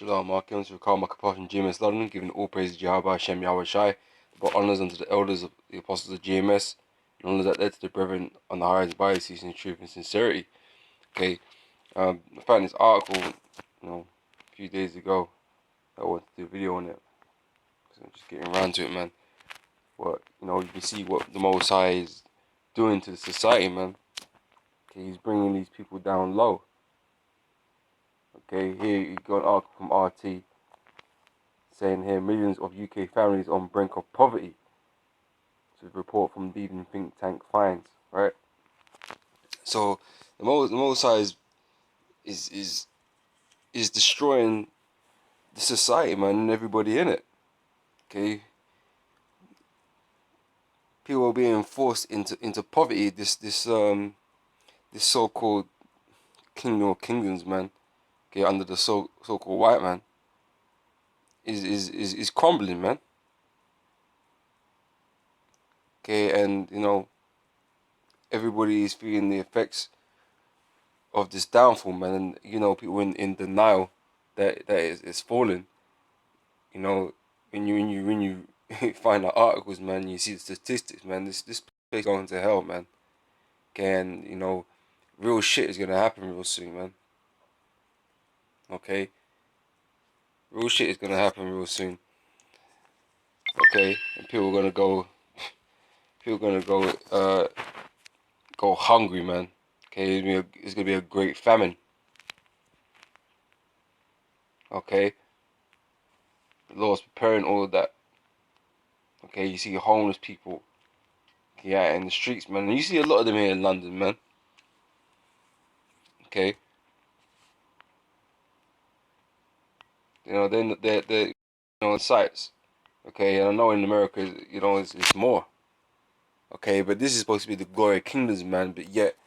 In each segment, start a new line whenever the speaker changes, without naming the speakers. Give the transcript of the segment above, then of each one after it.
Shalom, Markim, to Karl Makaposh and GMS London, giving all praise to Jehovah Hashem Yahweh Shai, but honours unto the elders of the apostles of GMS, and honours that led to the brethren on the highest by seeking truth and sincerity. Okay, I found this article, a few days ago. I wanted to do a video on it, so I'm just getting around to it, man. But you can see what the Most High is doing to the society, man. Okay, he's bringing these people down low. Okay, here you got an article from RT saying here millions of UK families on brink of poverty. This is a report from leading think tank finds, right? So the Most High is destroying the society, man, and everybody in it. Okay, people are being forced into poverty. This so-called kingdom or kingdoms, man. Okay, under the so-called white man is crumbling, man. Okay, and everybody is feeling the effects of this downfall, man. And people in denial that it's falling. When you find the articles, man, you see the statistics, man. This place is going to hell, man. Okay, and real shit is gonna happen real soon, man. Okay, real shit is gonna happen real soon. Okay, and people are gonna go go hungry, man. Okay, it's gonna be a great famine. Okay, the Lord's preparing all of that. Okay, you see homeless people, yeah, in the streets, man. And you see a lot of them here in London, man. Okay, they're on sites. Okay, and I know in America, it's more. Okay, but this is supposed to be the glory of kingdoms, man. But yet,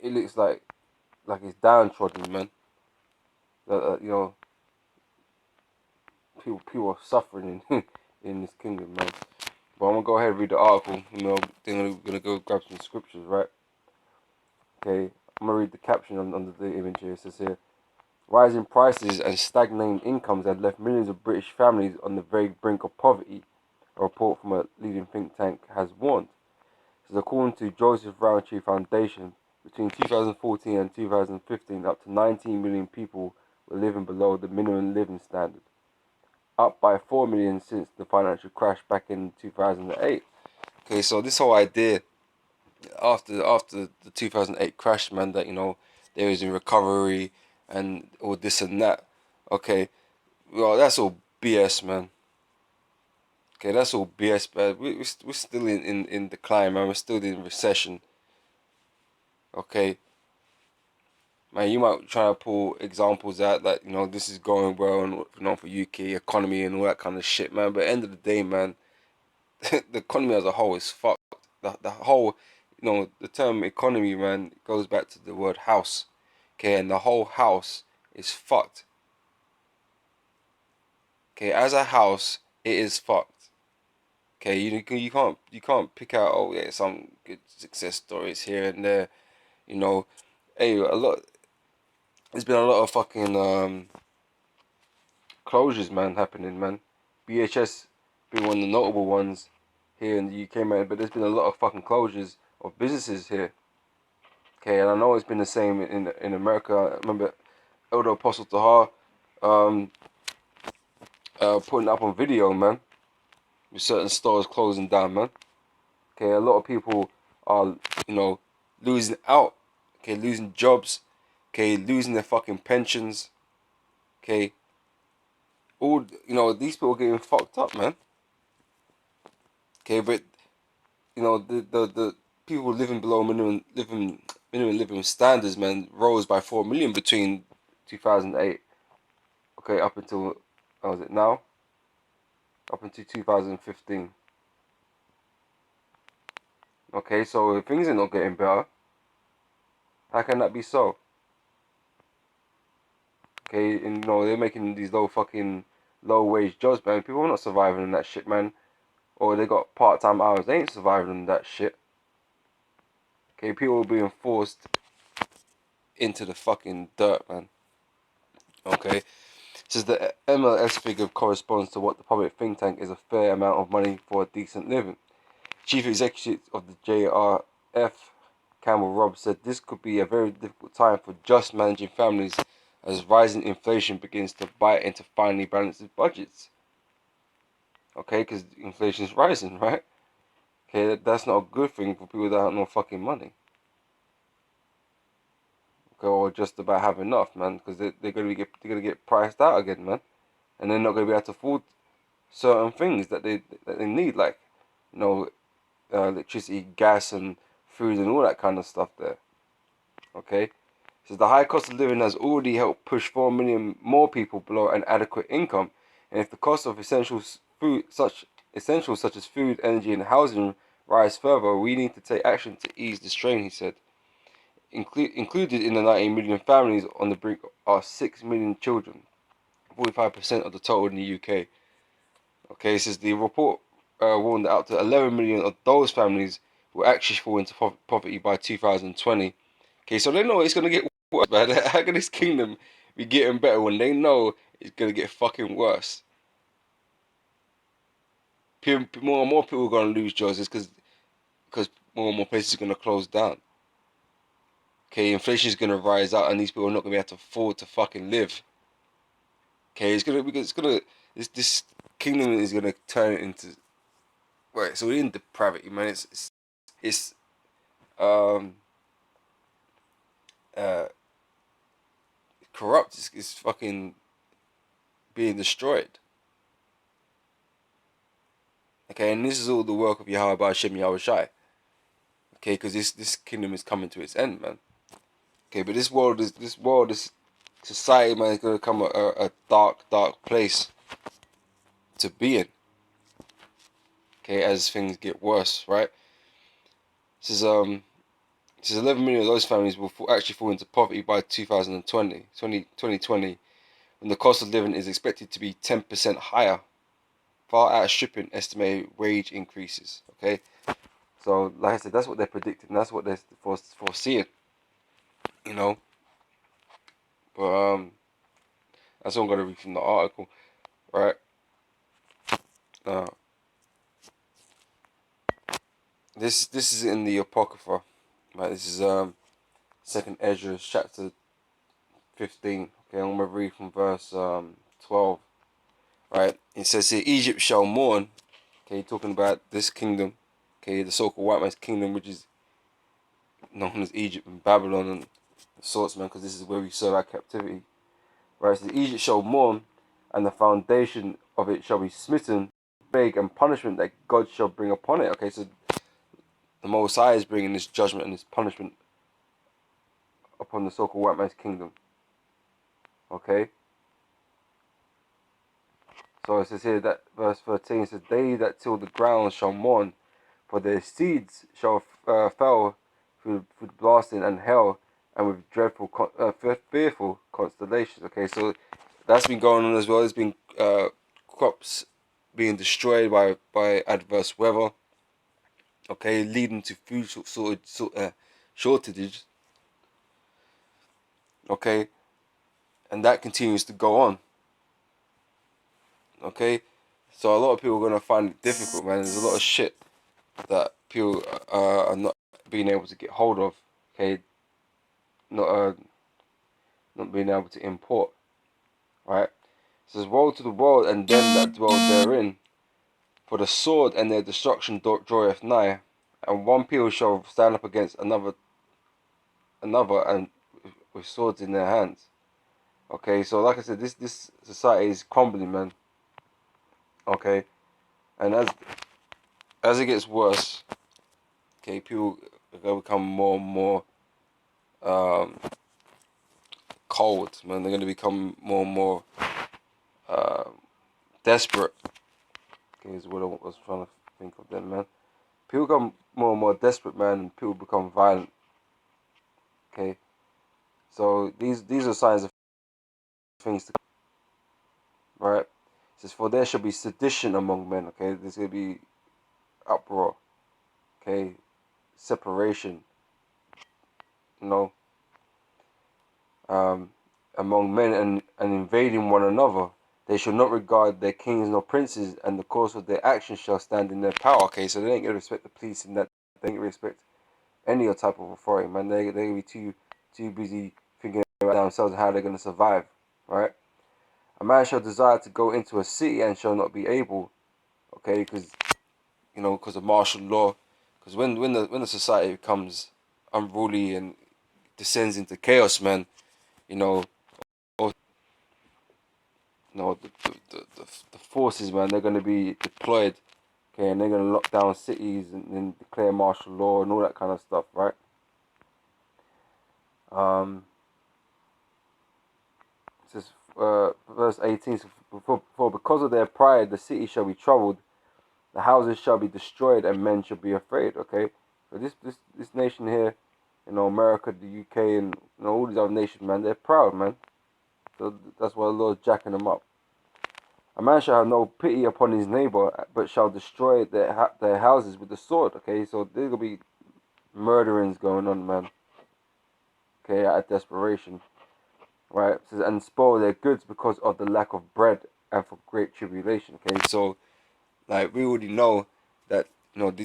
it looks like it's downtrodden, man. People are suffering in this kingdom, man. But I'm gonna go ahead and read the article. Then I'm gonna go grab some scriptures, right? Okay, I'm gonna read the caption under the image here. It says here, rising prices and stagnating incomes have left millions of British families on the very brink of poverty. A report from a leading think tank has warned. It says, according to Joseph Rowntree Foundation, between 2014 and 2015, up to 19 million people were living below the minimum living standard, up by 4 million since the financial crash back in 2008. Okay, so this whole idea after the 2008 crash, man, that there is a recovery and all this and that. Okay, well, that's all BS, man. Okay, that's all BS, man. We're still in decline, man. We're still in recession. Okay, man, you might try to pull examples out that this is going well and for UK economy and all that kind of shit, man. But at the end of the day, man, the economy as a whole is fucked. The whole, the term economy, man, goes back to the word house. Okay, and the whole house is fucked. Okay, as a house, it is fucked. Okay, you can't pick out some good success stories here and there. Hey, there's been a lot of fucking closures, man, happening, man. BHS being one of the notable ones here in the UK, man, but there's been a lot of fucking closures of businesses here. Okay, and I know it's been the same in America. I remember Elder Apostle Tahar putting up on video, man, with certain stores closing down, man. Okay, a lot of people are, losing out. Okay, losing jobs. Okay, losing their fucking pensions. Okay, all these people are getting fucked up, man. Okay, but the people living below minimum living standards, man, rose by 4 million between 2008. Okay, up until how was it now? Up until 2015. Okay, so if things are not getting better, how can that be so? Okay, and they're making these low wage jobs, man. People are not surviving in that shit, man. Or they got part-time hours, they ain't surviving in that shit. Okay, people are being forced into the fucking dirt, man. Okay, says the MLS figure corresponds to what the public think tank is a fair amount of money for a decent living. Chief Executive of the JRF, Campbell Robb, said this could be a very difficult time for just managing families as rising inflation begins to bite into finely balanced budgets. Okay, because inflation is rising, right? Okay, that's not a good thing for people that have no fucking money. Okay, or just about have enough, man, because they're gonna get priced out again, man, and they're not gonna be able to afford certain things that they need, like, you know, electricity, gas, and food, and all that kind of stuff there. Okay, so the high cost of living has already helped push 4 million more people below an adequate income, and if the cost of essentials such as food, energy, and housing rise further, we need to take action to ease the strain, he said. Included in the 19 million families on the brink are 6 million children, 45% of the total in the UK. Okay, says the report warned that up to 11 million of those families will actually fall into poverty by 2020. Okay, so they know it's gonna get worse, man. How can this kingdom be getting better when they know it's gonna get fucking worse? More and more people are gonna lose jobs because more and more places are gonna close down. Okay, inflation is gonna rise out, and these people are not gonna be able to afford to fucking live. Okay, this kingdom is gonna turn into, right. So we're in depravity, man. It's um uh corrupt. It's fucking being destroyed. Okay, and this is all the work of Yahweh Hashem Yahushai. Okay, because this kingdom is coming to its end, man. Okay, but this society, man, is gonna become a dark place to be in. Okay, as things get worse, right? This is 11 million of those families will actually fall into poverty by 2020, when the cost of living is expected to be 10% higher, far outstripping estimated wage increases. Okay, so like I said, that's what they're predicting. That's what they're foreseeing. You know, but that's what I'm gonna read from the article, right? Uh, this is in the Apocrypha, right? This is Second Ezra chapter 15. Okay, I'm gonna read from verse 12. Right, it says here, Egypt shall mourn. Okay, talking about this kingdom. Okay, the so-called white man's kingdom, which is known as Egypt and Babylon and sorts, man, because this is where we serve our captivity. Right, so Egypt shall mourn, and the foundation of it shall be smitten, plague and punishment that God shall bring upon it. Okay, so the Most High is bringing this judgment and this punishment upon the so-called white man's kingdom. Okay, so it says here that verse 13 says, they that till the ground shall mourn, for their seeds shall fell through blasting and hell, and with dreadful, fearful constellations. Okay, so that's been going on as well. There's been crops being destroyed by adverse weather. Okay, leading to food shortages. Okay, and that continues to go on. Okay, so a lot of people are gonna find it difficult, man. There's a lot of shit that people are not being able to get hold of. Okay, not being able to import. Right. It says, woe to the world and them that dwell therein, for the sword and their destruction draweth nigh, and one people shall stand up against another, and with swords in their hands. Okay, so like I said, this society is crumbling, man. Okay, and as it gets worse, okay, people are gonna become more and more cold, man. They're gonna become more and more desperate. Okay, is what I was trying to think of then, man. People become more and more desperate, man, and people become violent. Okay, so these are signs of things to, right? It says, for there shall be sedition among men. Okay, there's gonna be uproar. Okay, separation. You know, among men, and invading one another. They shall not regard their kings nor princes, and the course of their actions shall stand in their power. Okay, so they ain't gonna respect the police in that. They ain't gonna respect any type of authority, man. They gonna be too busy thinking about themselves and how they're gonna survive, right? A man shall desire to go into a city and shall not be able. Okay, because because of martial law. Because when the society becomes unruly and descends into chaos, man, or, the forces, man, they're gonna be deployed. Okay, and they're gonna lock down cities and declare martial law and all that kind of stuff, right? It says, verse 18, for because of their pride, the city shall be troubled, the houses shall be destroyed, and men shall be afraid. Okay, so this nation here, America, the UK, and all these other nations, man, they're proud, man. So that's why the Lord's jacking them up. A man shall have no pity upon his neighbor, but shall destroy their houses with the sword. Okay, so there's gonna be murderings going on, man. Okay, out of desperation, right? It says, and spoil their goods because of the lack of bread and for great tribulation. Okay, so like we already know that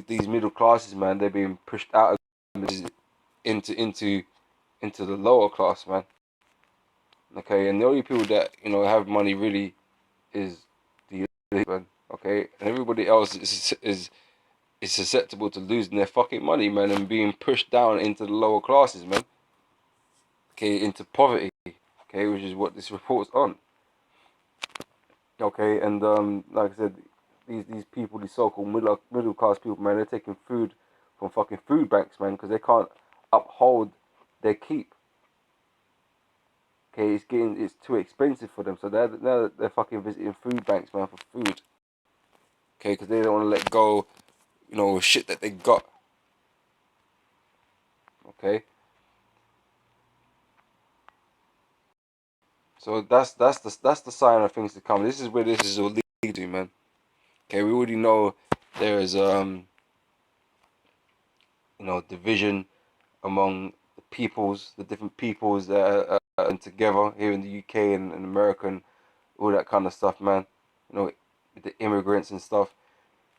these middle classes, man, they're being pushed out of into the lower class, man. Okay, and the only people that have money really is the elite, man. Okay, and everybody else is susceptible to losing their fucking money, man, and being pushed down into the lower classes, man. Okay, into poverty. Okay, which is what this report's on. Okay, and like I said, these people, these so-called middle class people, man, they're taking food from fucking food banks, man, because they can't uphold their keep. Okay, it's too expensive for them, so they're fucking visiting food banks, man, for food. Okay, because they don't want to let go, shit that they got. Okay, so that's the sign of things to come. This is where this is all leading to, man. Okay, we already know there is division among the peoples, the different peoples that are together here in the UK and America and all that kind of stuff, man. With the immigrants and stuff.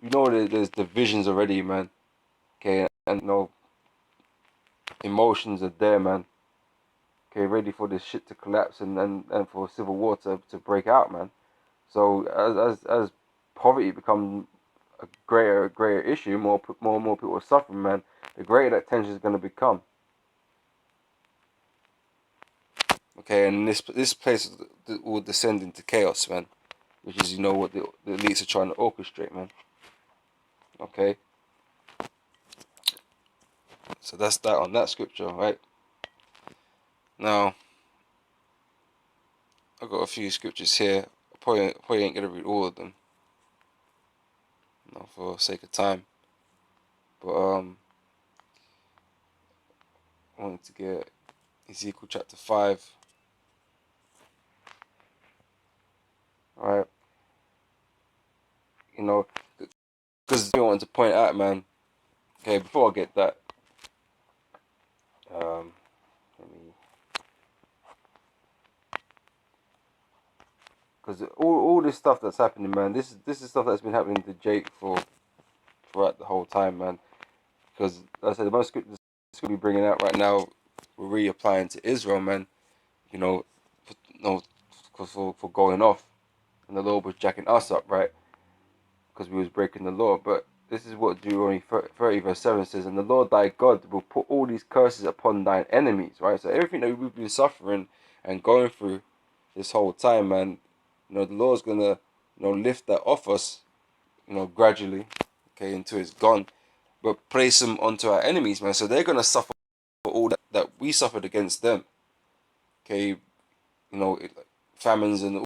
There's divisions already, man. Okay, and emotions are there, man. Okay, ready for this shit to collapse and for civil war to break out, man. So as poverty becomes a greater issue, more people are suffering, man. The greater that tension is going to become. Okay, and this place will descend into chaos, man, which is what the elites are trying to orchestrate, man. Okay, so that's that on that scripture, right? Now I've got a few scriptures here. Probably ain't gonna read all of them, for sake of time. But I wanted to get Ezekiel chapter 5. Alright, because I wanted to point out, man. Okay, before I get that, let me, because all this stuff that's happening, man. This is stuff that's been happening to Jake throughout the whole time, man. Because like I said, the most scriptures we're be bringing out right now, we're reapplying to Israel, man. For going off, and the Lord was jacking us up, right? Because we was breaking the law. But this is what Deuteronomy 30 verse 7 says, and the Lord thy God will put all these curses upon thine enemies, right? So everything that we've been suffering and going through this whole time, man, the Lord's gonna lift that off us, gradually, okay, until it's gone, but place them onto our enemies, man. So they're gonna suffer all that we suffered against them, okay. Famines and